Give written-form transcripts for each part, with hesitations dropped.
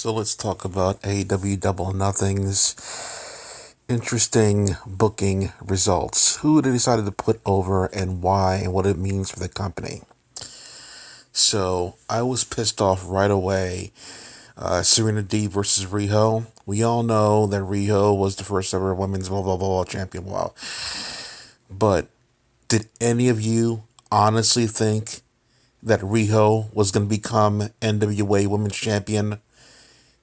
So let's talk about AEW Double Nothing's interesting booking results. Who they decided to put over and why and what it means for the company. So I was pissed off right away. Serena D versus Riho. We all know that Riho was the first ever women's blah blah blah champion. Wow. But did any of you honestly think that Riho was going to become NWA Women's Champion?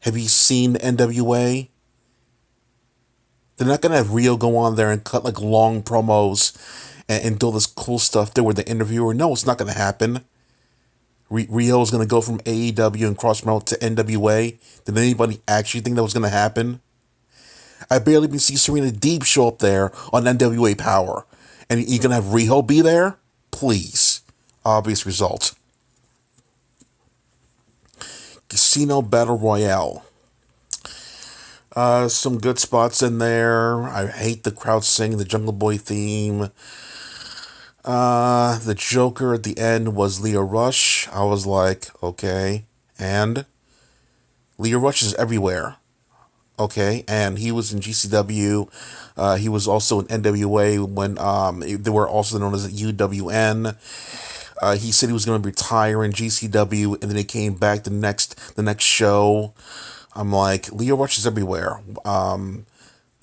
Have you seen the NWA? They're not going to have Rio go on there and cut like long promos and do all this cool stuff there with the interviewer. No, it's not going to happen. Rio is going to go from AEW and cross promote to NWA. Did anybody actually think that was going to happen? I barely even see Serena Deeb show up there on NWA Power. And you're going to have Riho be there? Please. Obvious result. Casino Battle Royale. Some good spots in there. I hate the crowd singing the Jungle Boy theme. The Joker at the end was Leo Rush. I was like, okay. And Leo Rush is everywhere. Okay. And he was in GCW. He was also in NWA when they were also known as UWN. He said he was going to retire in GCW, and then he came back the next show. I'm like, Leo Rush is everywhere.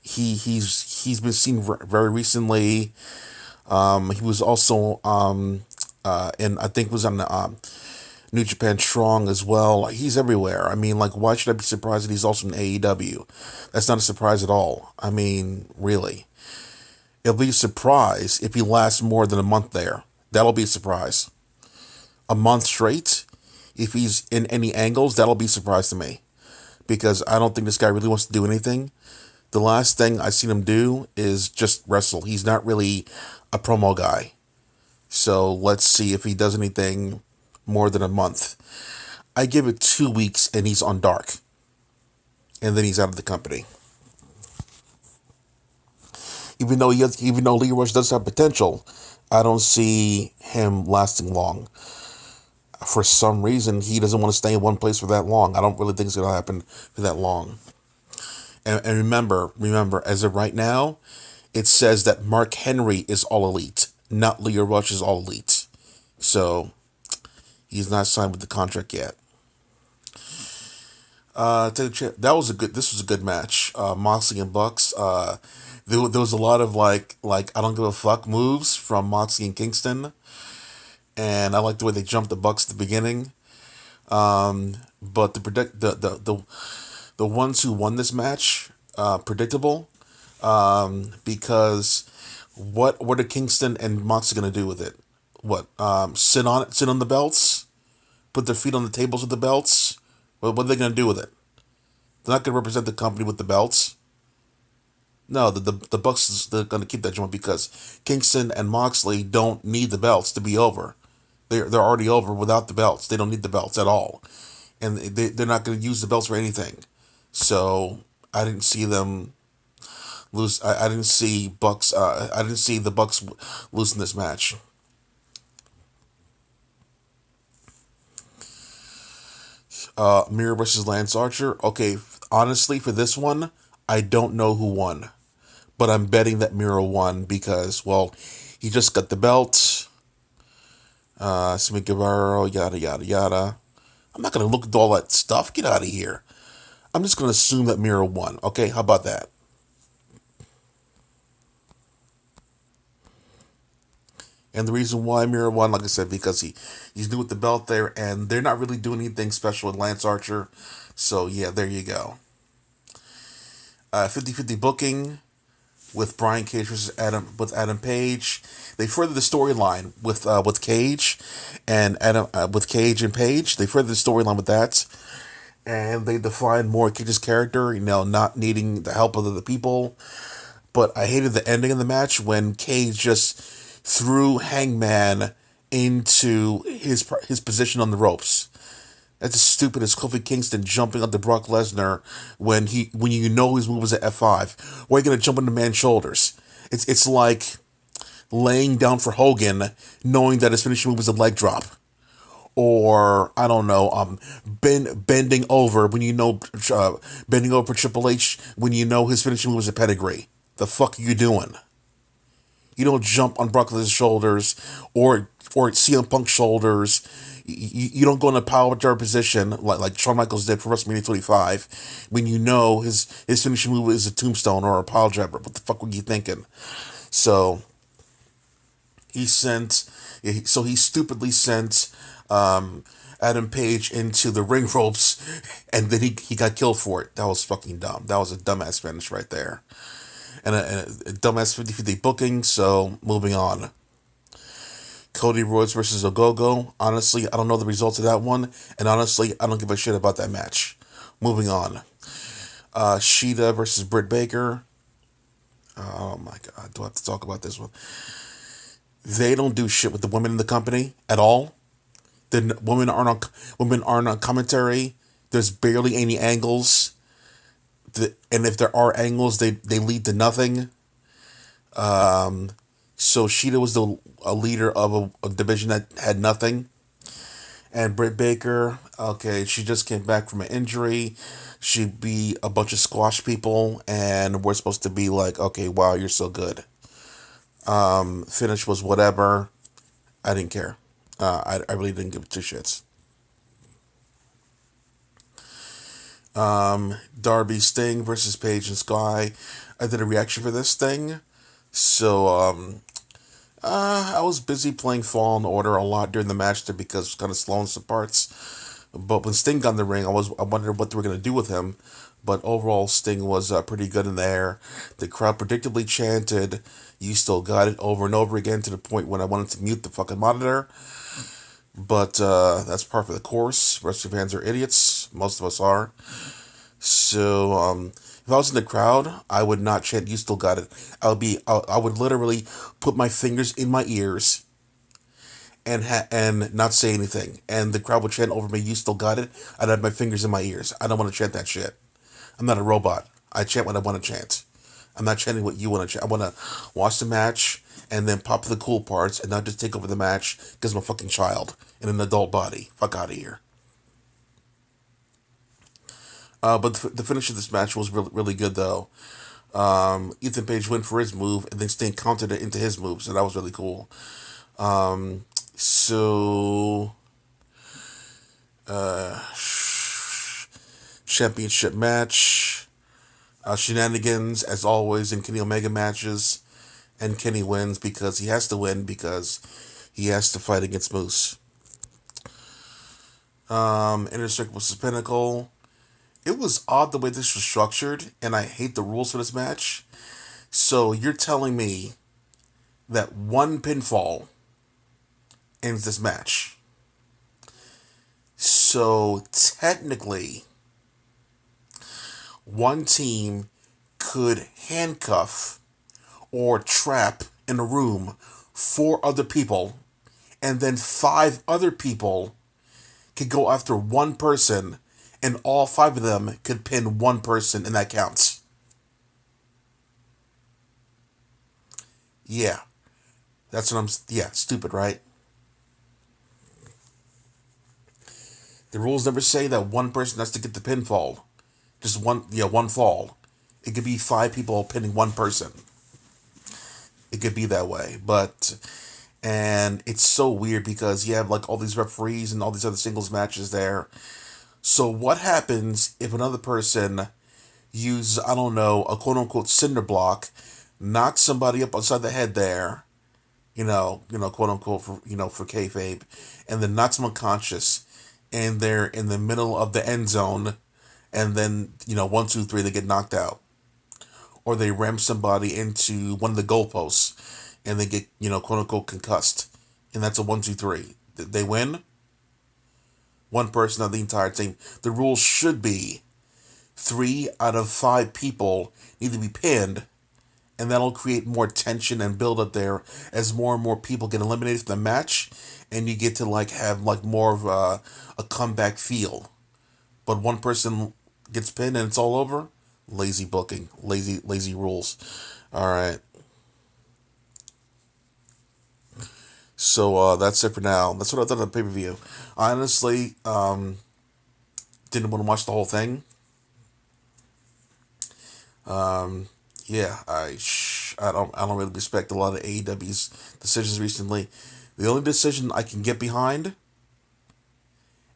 He's been seen very recently. He was also and I think was on New Japan Strong as well. He's everywhere. I mean, like, why should I be surprised that he's also in AEW? That's not a surprise at all. I mean, really. It'll be a surprise if he lasts more than a month there. That'll be a surprise. A month straight, if he's in any angles, that'll be a surprise to me. Because I don't think this guy really wants to do anything. The last thing I've seen him do is just wrestle. He's not really a promo guy. So let's see if he does anything more than a month. I give it 2 weeks and he's on Dark. And then he's out of the company. Even though Leo Rush does have potential, I don't see him lasting long. For some reason, he doesn't want to stay in one place for that long. I don't really think it's going to happen for that long. And remember, as of right now, it says that Mark Henry is all elite, not Leo Rush is all elite. So, he's not signed with the contract yet. This was a good match. Moxley and Bucks. There was a lot of like I don't give a fuck moves from Moxley and Kingston. And I like the way they jumped the Bucks at the beginning. But the ones who won this match, predictable. Because what are Kingston and Moxley gonna do with it? What? Sit on the belts? Put their feet on the tables with the belts? What are they gonna do with it? They're not gonna represent the company with the belts. No, the Bucks, they're gonna keep that joint because Kingston and Moxley don't need the belts to be over. They're already over without the belts. They don't need the belts at all. And they're not going to use the belts for anything. So I didn't see them lose. I didn't see Bucks. I didn't see the Bucks losing this match. Miro versus Lance Archer. Okay, honestly, for this one, I don't know who won. But I'm betting that Miro won because, well, he just got the belt. Sammy Guevara, yada, yada, yada. I'm not going to look at all that stuff. Get out of here. I'm just going to assume that Miro won. Okay, how about that? And the reason why Miro won, like I said, because he's new with the belt there, and they're not really doing anything special with Lance Archer. So, yeah, there you go. 50-50 booking with Brian Cage versus Adam Page. They furthered the storyline with Cage and Adam with Cage and Page. They furthered the storyline with that, and they defined more Cage's character. Not needing the help of the people. But I hated the ending of the match when Cage just threw Hangman into his position on the ropes. That's as stupid as Kofi Kingston jumping onto Brock Lesnar when you know his move was at F5. Why are you gonna jump on the man's shoulders? It's like laying down for Hogan, knowing that his finishing move was a leg drop, or I don't know, bending over when bending over Triple H when you know his finishing move is a pedigree. The fuck are you doing? You don't jump on Brock Lesnar's shoulders or CM Punk's shoulders. You don't go in a power jar position like Shawn Michaels did for WrestleMania 25 when you know his finishing move is a tombstone or a pile driver. What the fuck were you thinking? So he sent, so he stupidly sent Adam Page into the ring ropes, and then he got killed for it. That was fucking dumb. That was a dumbass finish right there. And a dumbass 50-50 booking, so moving on. Cody Royce versus Zogo. Honestly, I don't know the results of that one, and honestly, I don't give a shit about that match. Moving on. Sheeta versus Britt Baker. Oh my god, do I have to talk about this one? They don't do shit with the women in the company at all. The women aren't on commentary. There's barely any angles. And if there are angles, they lead to nothing. So Sheeta was a leader of a division that had nothing. And Britt Baker, okay, she just came back from an injury. She beat a bunch of squash people, and we're supposed to be like, okay, wow, you're so good. Finish was whatever. I didn't care. I really didn't give two shits. Darby Sting versus Paige and Sky. I did a reaction for this thing. So, I was busy playing Fallen Order a lot during the match there because it was kind of slow in some parts. But when Sting got in the ring, I wondered what they were going to do with him. But overall, Sting was pretty good in there. The crowd predictably chanted, "You still got it," over and over again to the point when I wanted to mute the fucking monitor. But that's part of the course. Wrestling fans are idiots. Most of us are. So if I was in the crowd, I would not chant "You still got it." I would literally put my fingers in my ears and not say anything. And the crowd would chant over me, "You still got it." I'd have my fingers in my ears. I don't want to chant that shit. I'm not a robot. I chant what I want to chant. I'm not chanting what you want to chant. I want to watch the match and then pop the cool parts and not just take over the match because I'm a fucking child in an adult body. Fuck out of here. But the finish of this match was really, really good, though. Ethan Page went for his move, and then Sting countered it into his move, so that was really cool. So, championship match. Shenanigans, as always, in Kenny Omega matches. And Kenny wins because he has to win because he has to fight against Moose. Inner Circle vs. Pinnacle. It was odd the way this was structured, and I hate the rules for this match. So you're telling me that one pinfall ends this match. So technically, one team could handcuff or trap in a room 4 other people, and then 5 other people could go after one person, and all 5 of them could pin one person, and that counts. Yeah, that's what yeah, stupid, right? The rules never say that one person has to get the pinfall. Just one fall. It could be 5 people pinning one person. It could be that way, and it's so weird because you have like all these referees and all these other singles matches there. So what happens if another person uses, I don't know, a quote unquote cinder block, knocks somebody up upside the head there, quote unquote for kayfabe, and then knocks them unconscious, and they're in the middle of the end zone, and then 1, 2, 3 they get knocked out, or they ram somebody into one of the goalposts, and they get quote unquote concussed, and that's a 1, 2, 3. They win. One person on the entire team. The rule should be 3 out of 5 people need to be pinned, and that'll create more tension and build up there as more and more people get eliminated from the match, and you get to have more of a comeback feel. But one person gets pinned and it's all over. Lazy booking, lazy rules. All right. So that's it for now. That's what I thought of the pay-per-view. I honestly didn't want to watch the whole thing. Yeah, I don't really respect a lot of AEW's decisions recently. The only decision I can get behind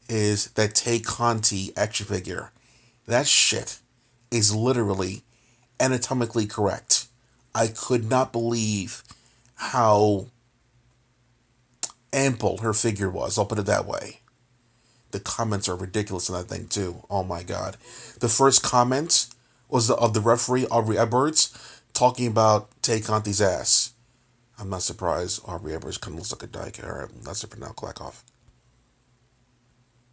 is that Tay Conti action figure. That shit is literally anatomically correct. I could not believe how ample her figure was. I'll put it that way. The comments are ridiculous in that thing too. Oh my god. The first comment was of the referee Aubrey Edwards talking about Tay Conti's ass. I'm not surprised Aubrey Edwards kind of looks like a dyke. Alright, that's it for now. Clack off.